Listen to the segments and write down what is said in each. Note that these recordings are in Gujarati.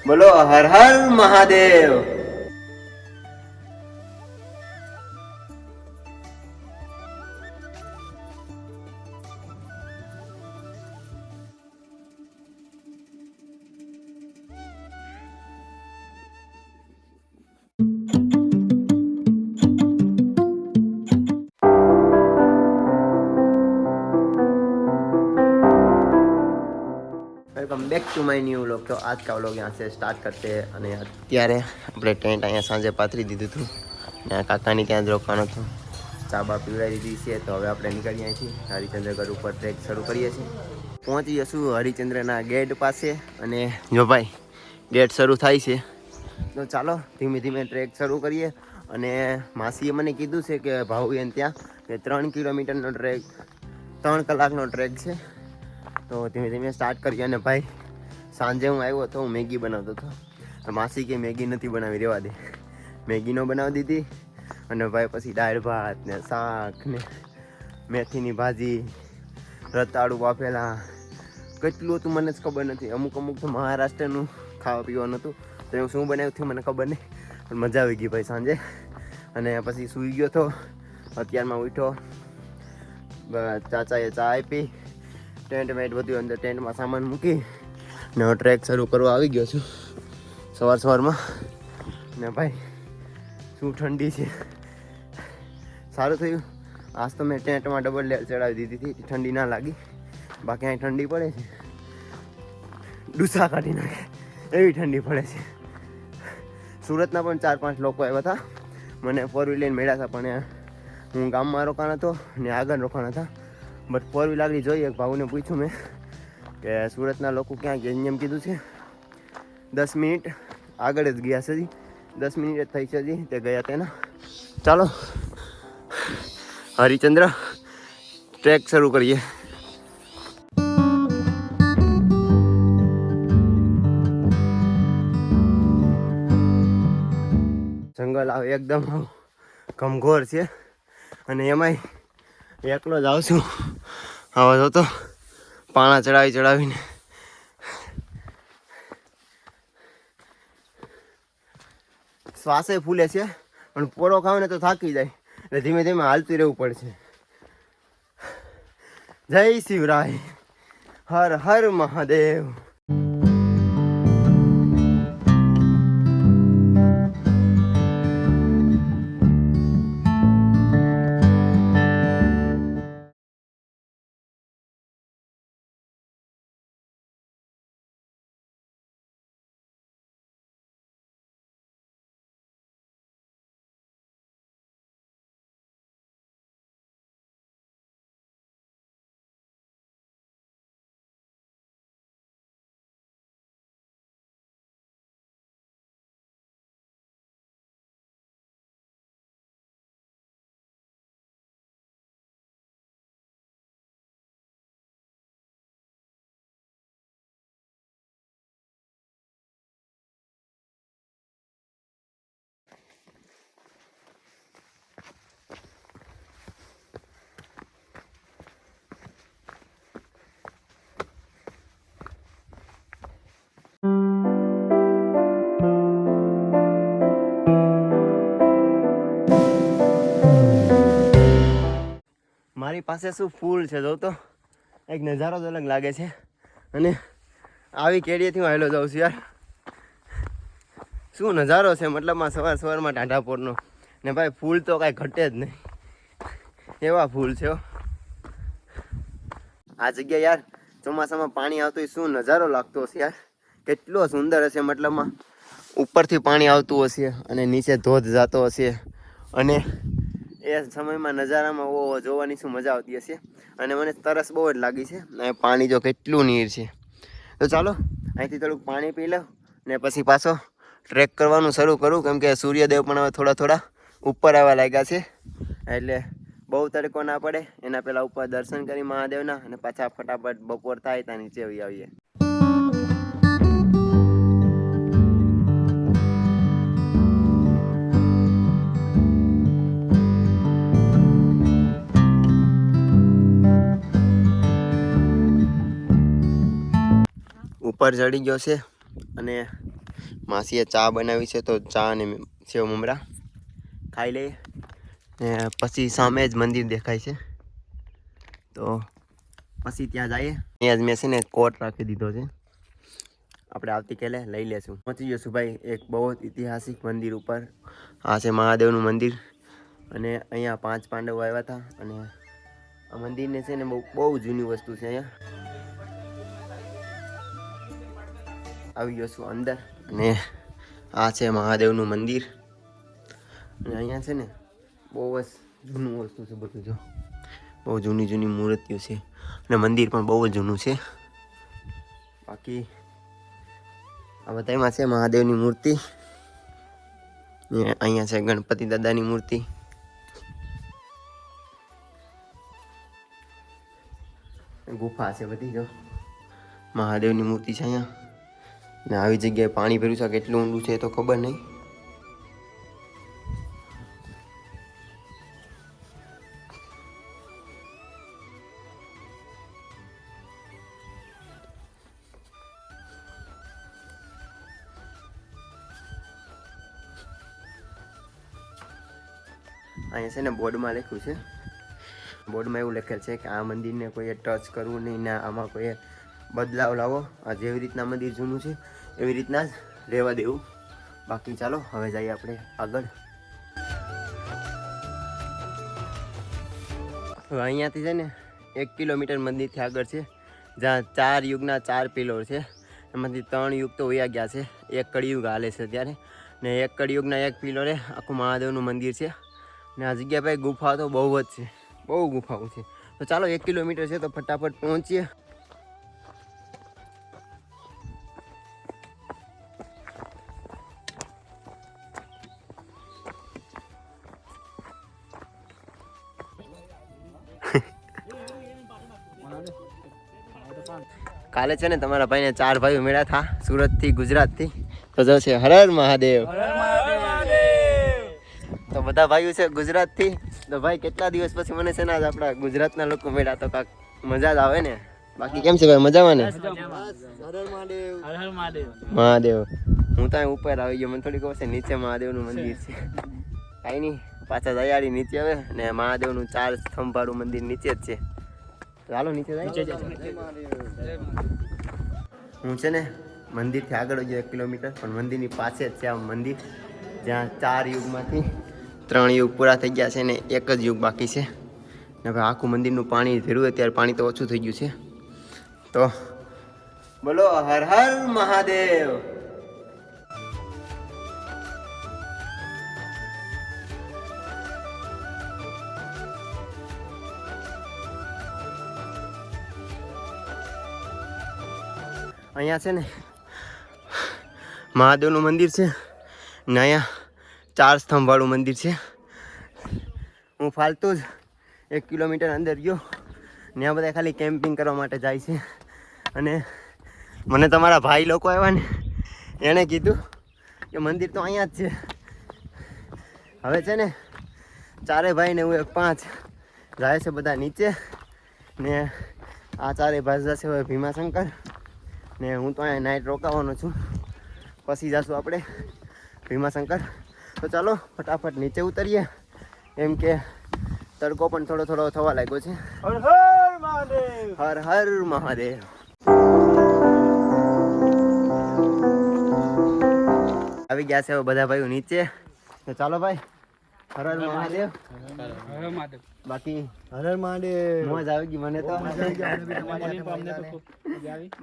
બોલો હર હર Mahadev. Welcome back to my new vlog. તો आज का व्लॉग यहाँ से स्टार्ट करते हैं। અને અત્યારે આપણે ટેન્ટ અહીંયા સાંજે પાથરી દીધું હતું ને કાકાની ત્યાં જ રોકાવાનું હતું। ચા બા પીવડાવી દીધી છે તો હવે આપણે નીકળીએ છીએ હરિચંદ્રગઢ ઉપર ટ્રેક શરૂ કરીએ છીએ। પહોંચી જશું હરિચંદ્રના ગેટ પાસે અને જો ભાઈ ગેટ શરૂ થાય છે તો ચાલો ધીમે ધીમે ટ્રેક શરૂ કરીએ। અને માસીએ મને કીધું છે કે ભાઉબેન ત્યાં કે 3 કિલોમીટરનો ટ્રેક 3 કલાકનો ટ્રેક છે તો ધીમે ધીમે સ્ટાર્ટ કરીએ। અને ભાઈ સાંજે હું આવ્યો તો હું મેગી બનાવતો હતો, માસી કે મેગી નથી બનાવી, રહેવા દે। મેગી નો બનાવી દીધી અને ભાઈ પછી દાળ ભાત ને શાક ને મેથીની ભાજી, રતાળું બાફેલા, કેટલું હતું મને જ ખબર નથી। અમુક તો મહારાષ્ટ્રનું ખાવા પીવાનું હતું તો હું શું બનાવ્યું હતું મને ખબર નહીં, પણ મજા આવી ગઈ ભાઈ સાંજે। અને પછી સૂઈ ગયો તો અત્યારમાં ઉઠ્યો, ચાચાએ ચા આપી, ટેન્ટ વેન્ટ બધું અંદર ટેન્ટમાં સામાન મૂકી ને ટ્રેક શરૂ કરવા આવી ગયો છું સવારમાં। ને ભાઈ શું ઠંડી છે, સારું થયું આજ તો મેં ટેન્ટમાં ડબલ લેયર ચડાવી દીધી હતી, ઠંડી ના લાગી। બાકી અહીં ઠંડી પડે છે, ડૂસા કાઢી નાખે એવી ઠંડી પડે છે। સુરતના પણ 4-5 લોકો આવ્યા હતા, મને 4 વ્હીલ લઈને મળ્યા હતા, પણ હું ગામમાં રોકાણ હતો ને આગળ રોકાણ હતા। બટ 4 વ્હીલ આગળ જોઈએ, ભાઉને પૂછ્યું મેં કે સુરતના લોકો ક્યાં ગયા, એમ કીધું છે 10 મિનિટ આગળ જ ગયા છે, 10 મિનિટ જ થઈ છે તે ગયા તેના। ચાલો હરિચંદ્ર ટ્રેક શરૂ કરીએ। જંગલ આવે એકદમ ઘમઘોર છે અને એમાંય એકલો જ આવશું। હવે તો પાણા ચડાવીને શ્વાસે ફૂલે છે, પણ પોળો ખાવ ને તો થાકી જાય એટલે ધીમે ધીમે હાલતું રહેવું પડશે। જય શિવરાય, હર હર મહાદેવ। મારી પાસે શું ફૂલ છે, જો તો એક નજારો જ અલગ લાગે છે। અને આવી કેડીએથી હું આવેલો જાઉં છું યાર, શું નજારો છે મતલબમાં સવારમાં ટાઢાપોરનો। ને ભાઈ ફૂલ તો કાંઈ ઘટે જ નહીં, એવા ફૂલ છે। આ જગ્યા યાર ચોમાસામાં પાણી આવતું હોય શું નજારો લાગતો હશે યાર, કેટલો સુંદર હશે। મતલબમાં ઉપરથી પાણી આવતું હશે અને નીચે ધોધ જતો હશે અને એ સમયમાં નજારામાં જોવાની શું મજા આવતી હશે। અને મને તરસ બહુ જ લાગી છે, અને પાણી જો કેટલું નીર છે। તો ચાલો અહીંથી થોડુંક પાણી પી લઉં ને પછી પાછો ટ્રેક કરવાનું શરૂ કરું, કેમ કે સૂર્યદેવ પણ હવે થોડા ઉપર આવવા લાગ્યા છે, એટલે બહુ તડકો ના પડે એના પહેલાં ઉપર દર્શન કરી મહાદેવના અને પાછા ફટાફટ બપોર થાય ત્યાં નીચે આવીએ। ઉપર ચડી ગયો છે અને માસીએ ચા બનાવી છે, તો ચા અને સેવ મમરા ખાઈ લઈએ ને પછી સામે જ મંદિર દેખાય છે, તો પછી ત્યાં જઈએ. અહીંયા જ મેં છે ને કોટ રાખી દીધો છે, આપણે આવતીકાલે લઈ લેશું. પહોંચી જશું ભાઈ એક બહુ જ ઐતિહાસિક મંદિર ઉપર. આ છે મહાદેવનું મંદિર અને અહીંયા 5 પાંડવો આવ્યા હતા અને આ મંદિરને છે ને બહુ જૂની વસ્તુ છે. અહીંયા આવી જશું અંદર અને આ છે મહાદેવનું મંદિર અને અહીંયા છે ને બહુ જ જૂનું વસ્તુ છે બધું. જો બહુ જૂની મૂર્તિઓ છે અને મંદિર પણ બહુ જ જૂનું છે. બાકી આ બધામાં છે મહાદેવની મૂર્તિ, અહીંયા છે ગણપતિ દાદાની મૂર્તિ. ગુફા છે બધી. જો મહાદેવની મૂર્તિ છે અહીંયા ને આવી જગ્યાએ પાણી ભર્યું છે. કેટલું ઊંડું છે તો ખબર નહીં. અહીંયા છે ને બોર્ડમાં લખ્યું છે, બોર્ડમાં એવું લખેલ છે કે આ મંદિરને કોઈએ ટચ કરવું નહીં ને આમાં કોઈએ બદલાવ લાવો. આ જેવી રીતના મંદિર જૂનું છે એવી રીતના જ રહેવા દેવું. બાકી ચાલો હવે જઈએ આપણે આગળ. હવે અહીંયાથી છે ને 1 કિલોમીટર મંદિરથી આગળ છે, જ્યાં 4 યુગના 4 પિલર છે. એમાંથી 3 યુગ તો વયા ગયા છે, એક કળિયુગ હાલે છે ત્યારે, ને એક કળિયુગના 1 પિલરે આખું મહાદેવનું મંદિર છે. ને આ જગ્યા ભાઈ ગુફા તો બહુ જ છે, બહુ ગુફાઓ છે. તો ચાલો 1 કિલોમીટર છે તો ફટાફટ પહોંચીએ. કાલે છે ને તમારા ભાઈને 4 ભાઈઓ મળ્યા હતા સુરતથી, ગુજરાતથી. તો જો છે હર હર મહાદેવ. તો બધા ભાઈઓ છે ગુજરાતથી. તો ભાઈ કેટલા દિવસ પછી મને છે ને આજ આપણા ગુજરાતના લોકો મળ્યા, તો કાંક મજા જ આવે ને. બાકી કેમ છે ભાઈ, મજામાં ને? મહાદેવ. હું તો ઉપર આવી ગયો, મને થોડી ખબર છે નીચે મહાદેવનું મંદિર છે. કાંઈ નહીં, પાછા દયાળી નીચે આવે ને મહાદેવનું 4 સ્તંભવાળું મંદિર નીચે જ છે. ચાલો નીચે જાય. હું છે ને મંદિરથી આગળ ગયો 1 કિલોમીટર, પણ મંદિરની પાસે જ છે આ મંદિર, જ્યાં 4 યુગમાંથી 3 યુગ પૂરા થઈ ગયા છે ને 1 જ યુગ બાકી છે. ને હવે આખું મંદિરનું પાણી ભેરું, અત્યારે પાણી તો ઓછું થઈ ગયું છે. તો બોલો હર હર મહાદેવ. અહીંયા છે ને મહાદેવનું મંદિર છે ને અહીંયા 4 સ્તંભવાળું મંદિર છે. હું ફાલતુ જ 1 કિલોમીટર અંદર ગયો ને આ બધા ખાલી કેમ્પિંગ કરવા માટે જાય છે. અને મને તમારા ભાઈ લોકો આવ્યા ને એણે કીધું કે મંદિર તો અહીંયા જ છે. હવે છે ને 4 ભાઈ ને હું 5 જાય છે બધા નીચે, ને આ 4 ભાઈ જશે હવે ભીમાશંકર, ને હું તો અહીંયા નાઇટ રોકાવાનો છું. પછી જશું આપણે ભીમાશંકર. તો ચાલો ફટાફટ નીચે ઉતરીએ, એમ કે તડકો પણ થોડો થોડો થવા લાગ્યો છે. હર હર મહાદેવ. હર હર મહાદેવ. આવી ગયા છે હવે બધા ભાઈઓ નીચે. તો ચાલો ભાઈ, હર હર મહાદેવ. બાકી હર હર મહાદેવ. મોજ આવી ગઈ મને તો.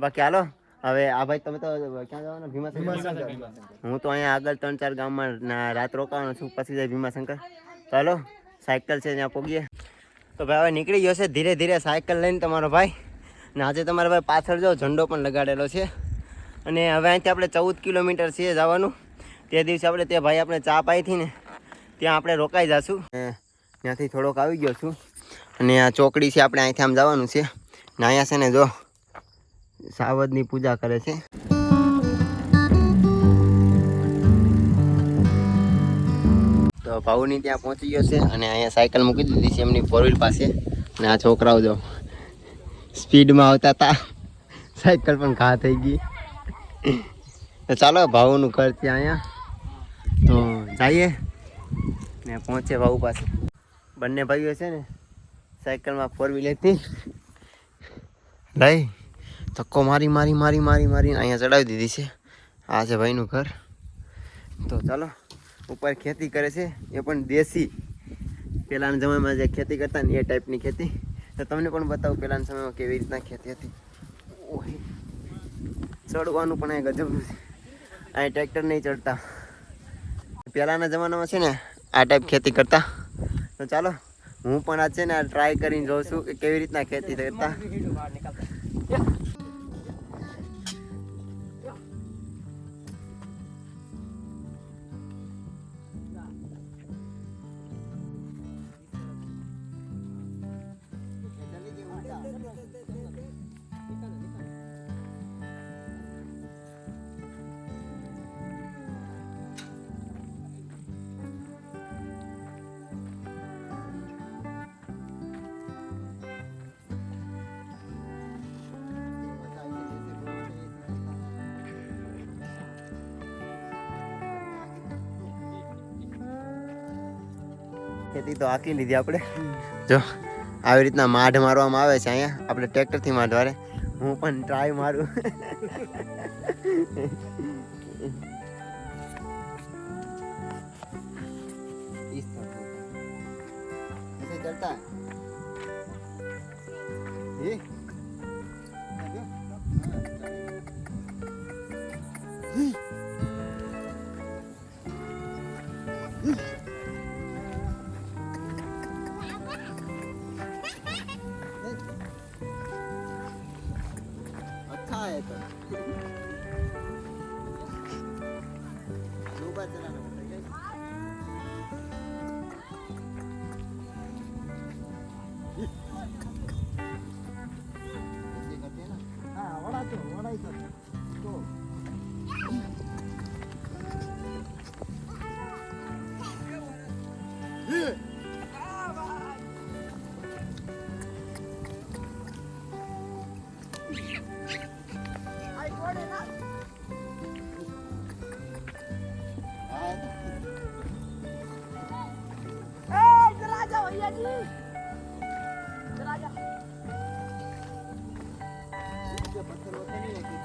બાકી હાલો હવે આ ભાઈ તમે તો ક્યાં જવાના? ભીમાશંકર. હું તો અહીંયા આગળ 3-4 ગામમાં રાત રોકાવાનો છું, પછી જાય ભીમાશંકર. ચાલો સાયકલ છે ત્યાં પહોંચીએ. તો ભાઈ હવે નીકળી ગયો છે ધીરે ધીરે સાયકલ લઈને તમારો ભાઈ. ને આજે તમારા ભાઈ પાછળ જો ઝંડો પણ લગાડેલો છે. અને હવે અહીંથી આપણે 14 કિલોમીટર છે જવાનું. તે દિવસે આપણે તે ભાઈ આપણે ચા પાઈ હતી ને ત્યાં આપણે રોકાઈ જશું. ત્યાંથી થોડોક આવી ગયો છું અને આ ચોકડી છે, આપણે અહીંથી આમ જવાનું છે. ને અહીંયા છે ને જો સાવજની પૂજા કરે છે. તો ભાઉની ત્યાં પહોંચી ગયો છે અને અહીંયા સાયકલ મૂકી દીધી છે એમની 4 વ્હીલ પાસે. અને આ છોકરાઓ જો સ્પીડમાં આવતા હતા, સાયકલ પણ ઘા થઈ ગઈ. તો ચાલો ભાવુનું ઘર ત્યાં અહીંયા તો જઈએ ને પહોંચે ભાઉ પાસે. બંને ભાઈઓ છે ને સાયકલમાં 4 વ્હીલરથી લઈ ધક્કો મારીને અહીંયા ચડાવી દીધી છે. આ છે ભાઈનું ઘર. તો ચાલો ઉપર ખેતી કરે છે એ પણ દેશી, પહેલાના સમયમાં જે ખેતી કરતા ને એ ટાઈપની ખેતી. તો તમને પણ બતાવું પહેલાના સમયમાં કેવી રીતના ખેતી હતી. ઓહે ચડવાનું પણ એ ગજબનું છે. અહીં ટ્રેક્ટર નહીં ચડતા. પહેલાના જમાનામાં છે ને આ ટાઈપ ખેતી કરતા. તો ચાલો હું પણ આ છે ને ટ્રાય કરીને જોઉં છું કે કેવી રીતના ખેતી કરતા. ખેતી તો આખી લીધી આપણે. જો આવી રીતના માઢ મારવામાં આવે છે અહીંયા. આપણે ટ્રેક્ટરથી માઢ વારે. હું પણ ટ્રાય મારું. ચલતા अच्छा है तो दो बार चलाना पड़ेगा. ऐसे करते हैं ना. हाँ वड़ा ही कर तो पत्थर होते नहीं है क्या?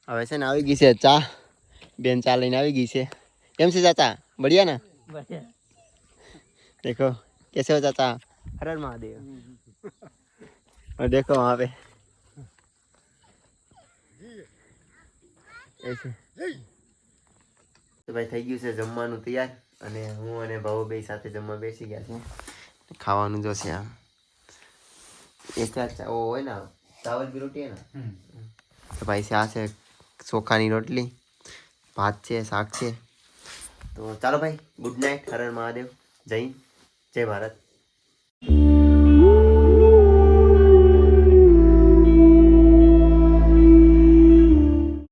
હવે છે ને આવી ગઈ છે ચા. બેન ચા લઈને આવી ગઈ છે. કેમ છે ચાચા? बढ़िया ना? बढ़िया. देखो कैसे हो चाचा? हर हर महादेव. और देखो वहाँ पे ऐसे. તો ભાઈ થઈ ગયું છે જમવાનું તૈયાર અને હું અને ભાઉ બે સાથે જમવા બેસી ગયા છે. ખાવાનું જો છે આમ એ ચાચા ઓ હોય ને ચાવલ की रोटी है ना. તો ભાઈ છે આ છે ચોખાની રોટલી, ભાત છે, શાક છે. તો ચાલો ભાઈ ગુડ નાઇટ. હર હર મહાદેવ. જય હિન્દ, જય ભારત.